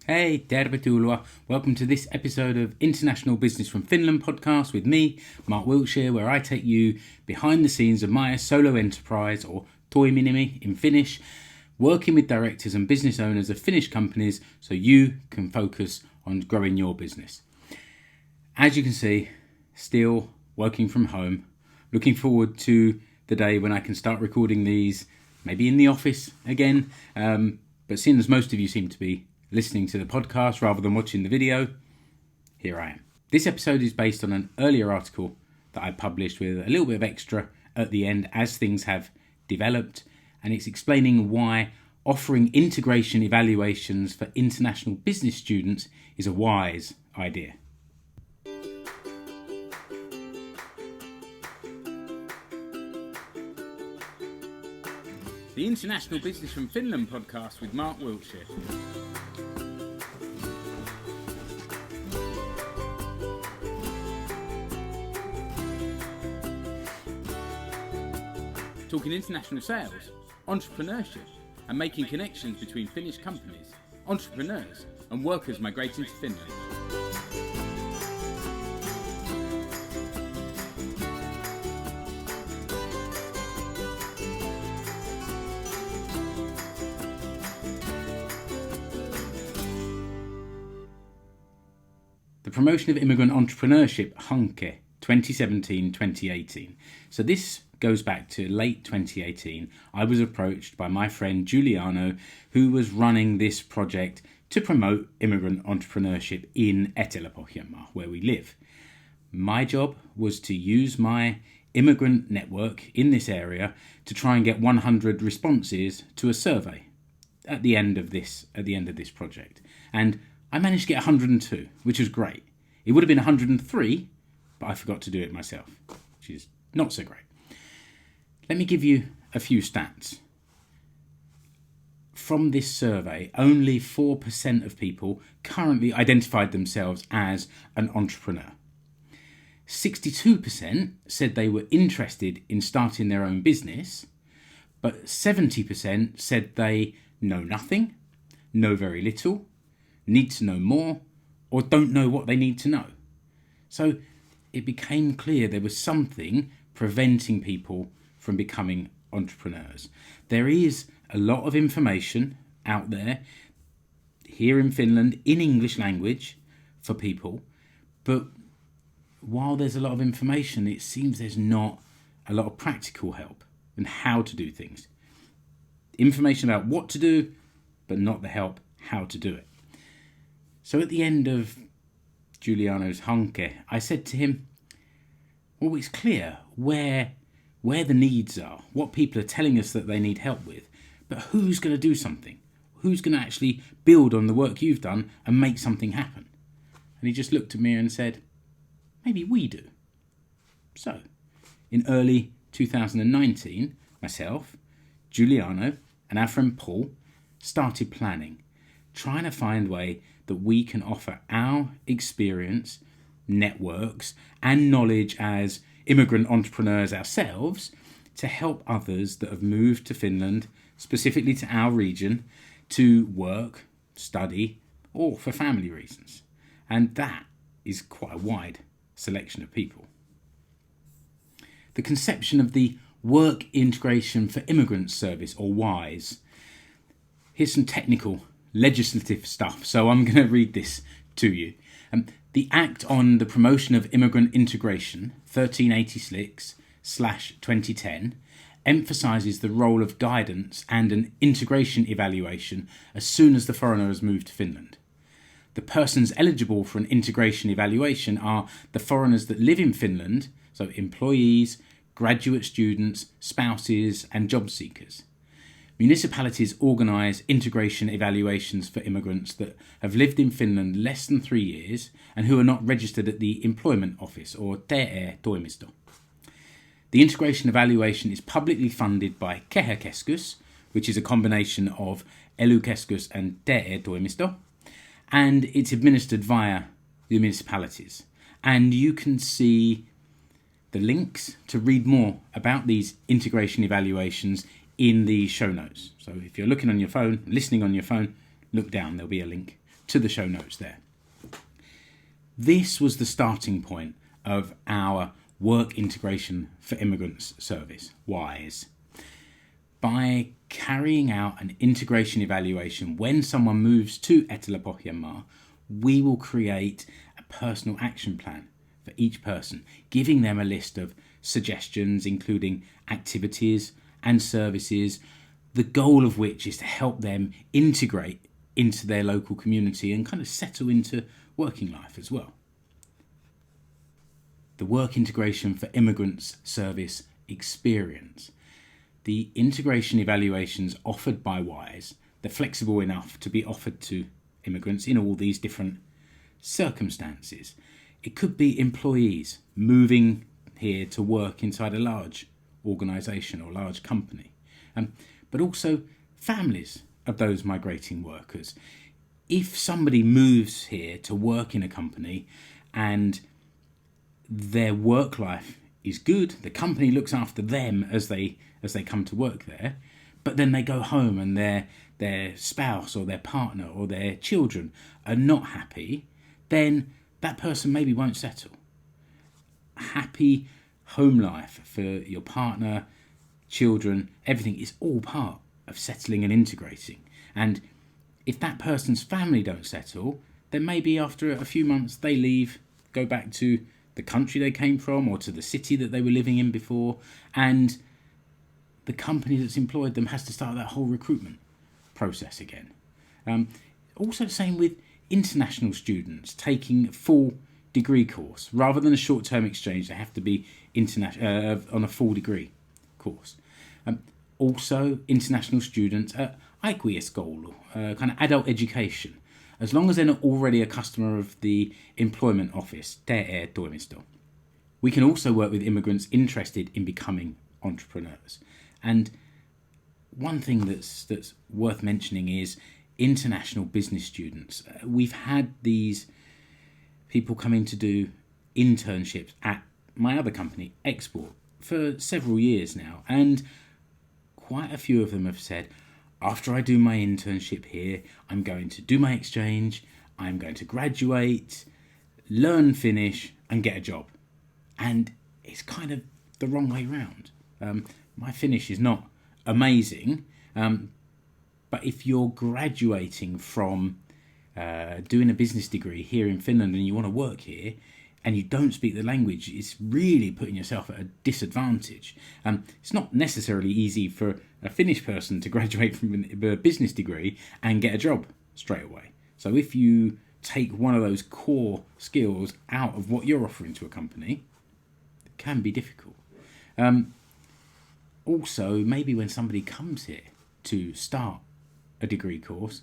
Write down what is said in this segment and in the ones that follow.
Hey, tervetuloa. Welcome to this episode of International Business from Finland podcast with me, Mark Wiltshire, where I take you behind the scenes of my solo enterprise, or toiminimi in Finnish, working with directors and business owners of Finnish companies so you can focus on growing your business. As you can see, still working from home, looking forward to the day when I can start recording these, maybe in the office again, but seeing as most of you seem to be listening to the podcast rather than watching the video, here I am. This episode is based on an earlier article that I published with a little bit of extra at the end as things have developed, and it's explaining why offering integration evaluations for international business students is a wise idea. The International Business from Finland podcast with Mark Wiltshire. Talking international sales, entrepreneurship, and making connections between Finnish companies, entrepreneurs, and workers migrating to Finland. The Promotion of Immigrant Entrepreneurship Hanke 2017-2018. So this goes back to late 2018. I was approached by my friend Jiuliano, who was running this project to promote immigrant entrepreneurship in Etelä-Pohjanmaa, where we live. My job was to use my immigrant network in this area to try and get 100 responses to a survey at the end of this project. And I managed to get 102, which was great. It would have been 103, but I forgot to do it myself, which is not so great. Let me give you a few stats. From this survey, only 4% of people currently identified themselves as an entrepreneur. 62% said they were interested in starting their own business, but 70% said they know nothing, know very little, need to know more, or don't know what they need to know. So it became clear there was something preventing people from becoming entrepreneurs. There is a lot of information out there here in Finland in English language for people, but while there's a lot of information, it seems there's not a lot of practical help and how to do things. Information about what to do, but not the help how to do it. So at the end of Jiuliano's Hanke, I said to him, well, it's clear where the needs are, what people are telling us that they need help with, but who's going to do something? Who's going to actually build on the work you've done and make something happen? And he just looked at me and said, maybe we do. So, in early 2019, myself, Jiuliano, and our friend Paul started planning, trying to find a way that we can offer our experience, networks, and knowledge as immigrant entrepreneurs ourselves to help others that have moved to Finland, specifically to our region, to work, study, or for family reasons. And that is quite a wide selection of people. The conception of the Work Integration for Immigrants Service, or WIISE. Here's some technical legislative stuff, so I'm going to read this to you. The Act on the Promotion of Immigrant Integration, 1386/2010, emphasises the role of guidance and an integration evaluation as soon as the foreigner has moved to Finland. The persons eligible for an integration evaluation are the foreigners that live in Finland, so employees, graduate students, spouses, and job seekers. Municipalities organise integration evaluations for immigrants that have lived in Finland less than 3 years and who are not registered at the Employment Office, or TE-toimisto. The integration evaluation is publicly funded by KEHA-keskus, which is a combination of ELY-keskus and TE-toimisto, and it's administered via the municipalities. And you can see the links to read more about these integration evaluations in the show notes. So if you're looking on your phone, listening on your phone, look down, there'll be a link to the show notes there. This was the starting point of our Work Integration for Immigrants service, WIISE. By carrying out an integration evaluation when someone moves to Etelä-Pohjanmaa, we will create a personal action plan for each person, giving them a list of suggestions, including activities and services, the goal of which is to help them integrate into their local community and kind of settle into working life as well. The Work Integration for Immigrants service experience. The integration evaluations offered by WIISE, they're flexible enough to be offered to immigrants in all these different circumstances. It could be employees moving here to work inside a large organisation or large company, but also families of those migrating workers. If somebody moves here to work in a company and their work life is good, the company looks after them as they come to work there, but then they go home and their spouse or their partner or their children are not happy, then that person maybe won't settle. Happy home life for your partner, children, everything is all part of settling and integrating. And if that person's family don't settle, then maybe after a few months they leave, go back to the country they came from or to the city that they were living in before, and the company that's employed them has to start that whole recruitment process again. Also the same with international students taking a full degree course. Rather than a short-term exchange, they have to be on a full degree course. Also, international students at aikuiskoulu, kind of adult education, as long as they're not already a customer of the employment office, TE-toimisto. We can also work with immigrants interested in becoming entrepreneurs. And one thing that's worth mentioning is international business students. We've had these people coming to do internships at my other company, Export, for several years now, and quite a few of them have said, after I do my internship here, I'm going to do my exchange, I'm going to graduate, learn Finnish, and get a job. And it's kind of the wrong way round. My Finnish is not amazing, but if you're graduating from doing a business degree here in Finland and you want to work here, and you don't speak the language, it's really putting yourself at a disadvantage. It's not necessarily easy for a Finnish person to graduate from a business degree and get a job straight away. So if you take one of those core skills out of what you're offering to a company, it can be difficult. Also, maybe when somebody comes here to start a degree course,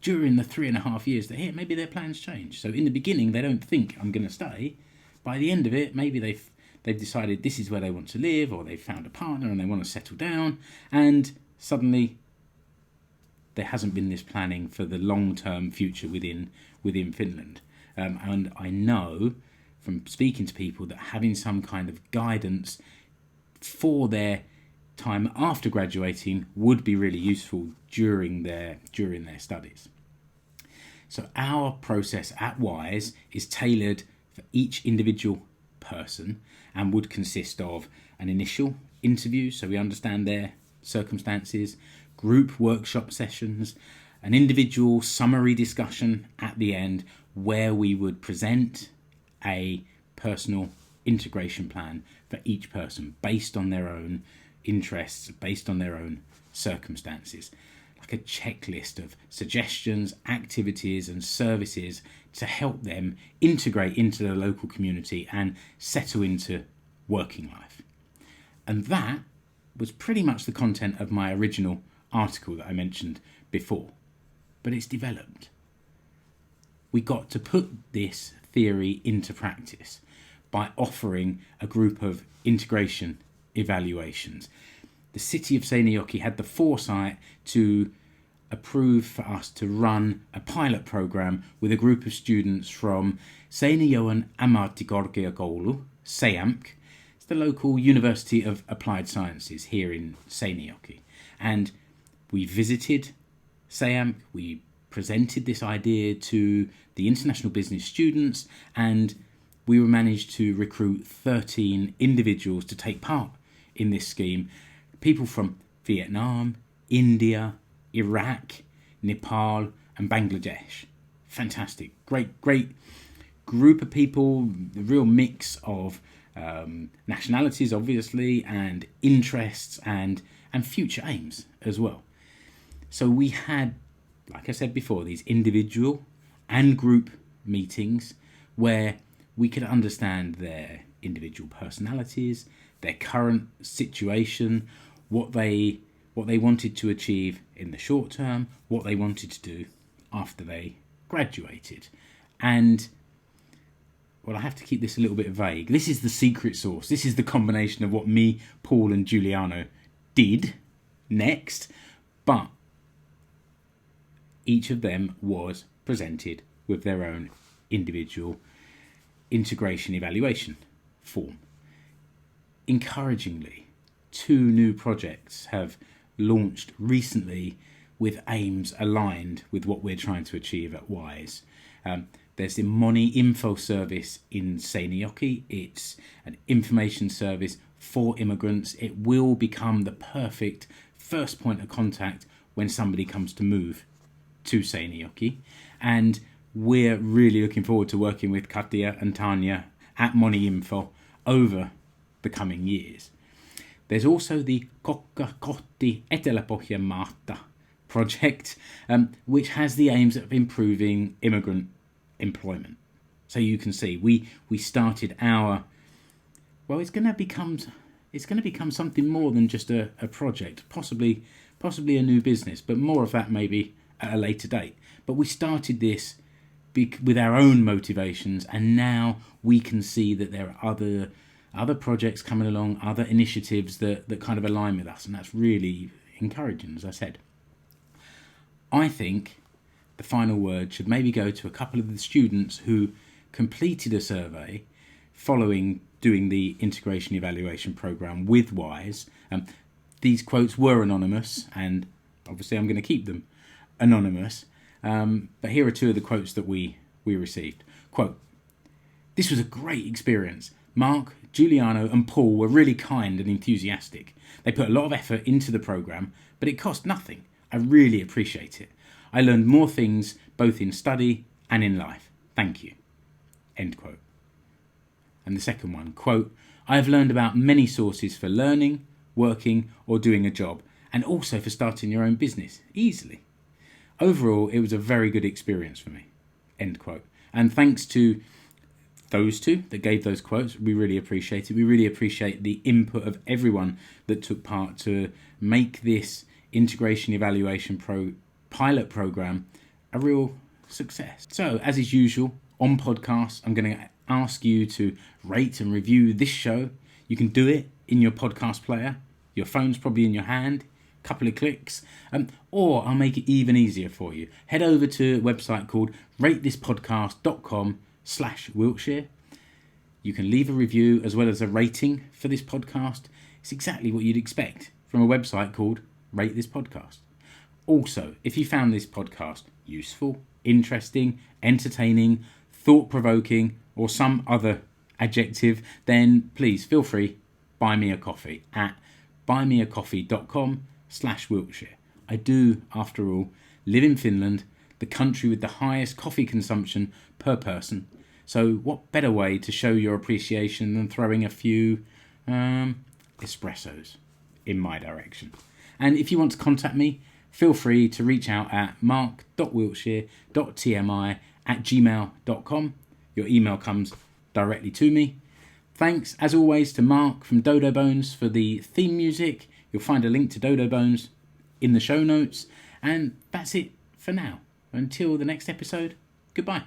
during the 3.5 years they're here, maybe their plans change. So in the beginning, they don't think I'm going to stay. By the end of it, maybe they've decided this is where they want to live, or they've found a partner and they want to settle down, and suddenly there hasn't been this planning for the long-term future within Finland. And I know from speaking to people that having some kind of guidance for their time after graduating would be really useful during their studies. So our process at WIISE is tailored for each individual person and would consist of an initial interview, so we understand their circumstances, group workshop sessions, an individual summary discussion at the end where we would present a personal integration plan for each person based on their own interests, based on their own circumstances, like a checklist of suggestions, activities and services to help them integrate into the local community and settle into working life. And that was pretty much the content of my original article that I mentioned before, but it's developed. We got to put this theory into practice by offering a group of integration evaluations. The city of Seinäjoki had the foresight to approve for us to run a pilot program with a group of students from Seinäjoen Ammattikorkeakoulu, SEAMK. It's the local University of Applied Sciences here in Seinäjoki. And we visited SEAMK, we presented this idea to the international business students, and we managed to recruit 13 individuals to take part in this scheme. People from Vietnam, India, Iraq, Nepal and Bangladesh. Fantastic. Great group of people, a real mix of nationalities, obviously, and interests and future aims as well. So we had, like I said before, these individual and group meetings where we could understand their individual personalities, their current situation, what they wanted to achieve in the short term, what they wanted to do after they graduated. And, well, I have to keep this a little bit vague. This is the secret sauce. This is the combination of what me, Paul and Jiuliano did next. But each of them was presented with their own individual integration evaluation form. Encouragingly, 2 new projects have launched recently with aims aligned with what we're trying to achieve at WIISE. There's the Money Info service in Seinäjoki. It's an information service for immigrants. It will become the perfect first point of contact when somebody comes to move to Seinäjoki. And we're really looking forward to working with Katja and Tanya at Money Info over the coming years. There's also the Kokka Kohti Etelä-Pohjanmaata project, which has the aims of improving immigrant employment. So you can see we started our, well, it's going to become something more than just a project, possibly a new business, but more of that maybe at a later date. But we started this with our own motivations, and now we can see that there are other projects coming along, other initiatives that kind of align with us, and that's really encouraging, as I said. I think the final word should maybe go to a couple of the students who completed a survey following doing the integration evaluation program with WIISE. These quotes were anonymous, and obviously I'm going to keep them anonymous. But here are 2 of the quotes that we received. Quote, "This was a great experience. Mark, Jiuliano and Paul were really kind and enthusiastic. They put a lot of effort into the programme, but it cost nothing. I really appreciate it. I learned more things both in study and in life. Thank you." End quote. And the second one, quote, "I have learned about many sources for learning, working or doing a job, and also for starting your own business easily. Overall, it was a very good experience for me." End quote. And thanks to those 2 that gave those quotes, we really appreciate it. We really appreciate the input of everyone that took part to make this integration evaluation pilot program a real success. So, as is usual on podcasts, I'm going to ask you to rate and review this show. You can do it in your podcast player. Your phone's probably in your hand. Couple of clicks, or I'll make it even easier for you. Head over to a website called ratethispodcast.com/Wiltshire. You can leave a review as well as a rating for this podcast. It's exactly what you'd expect from a website called Rate This Podcast. Also, if you found this podcast useful, interesting, entertaining, thought-provoking, or some other adjective, then please feel free, buy me a coffee at buymeacoffee.com/Wiltshire. I do, after all, live in Finland, the country with the highest coffee consumption per person. So what better way to show your appreciation than throwing a few espressos in my direction. And if you want to contact me, feel free to reach out at mark.wiltshire.tmi@gmail.com. Your email comes directly to me. Thanks, as always, to Mark from Dodo Bones for the theme music. You'll find a link to Dodo Bones in the show notes. And that's it for now. Until the next episode, goodbye.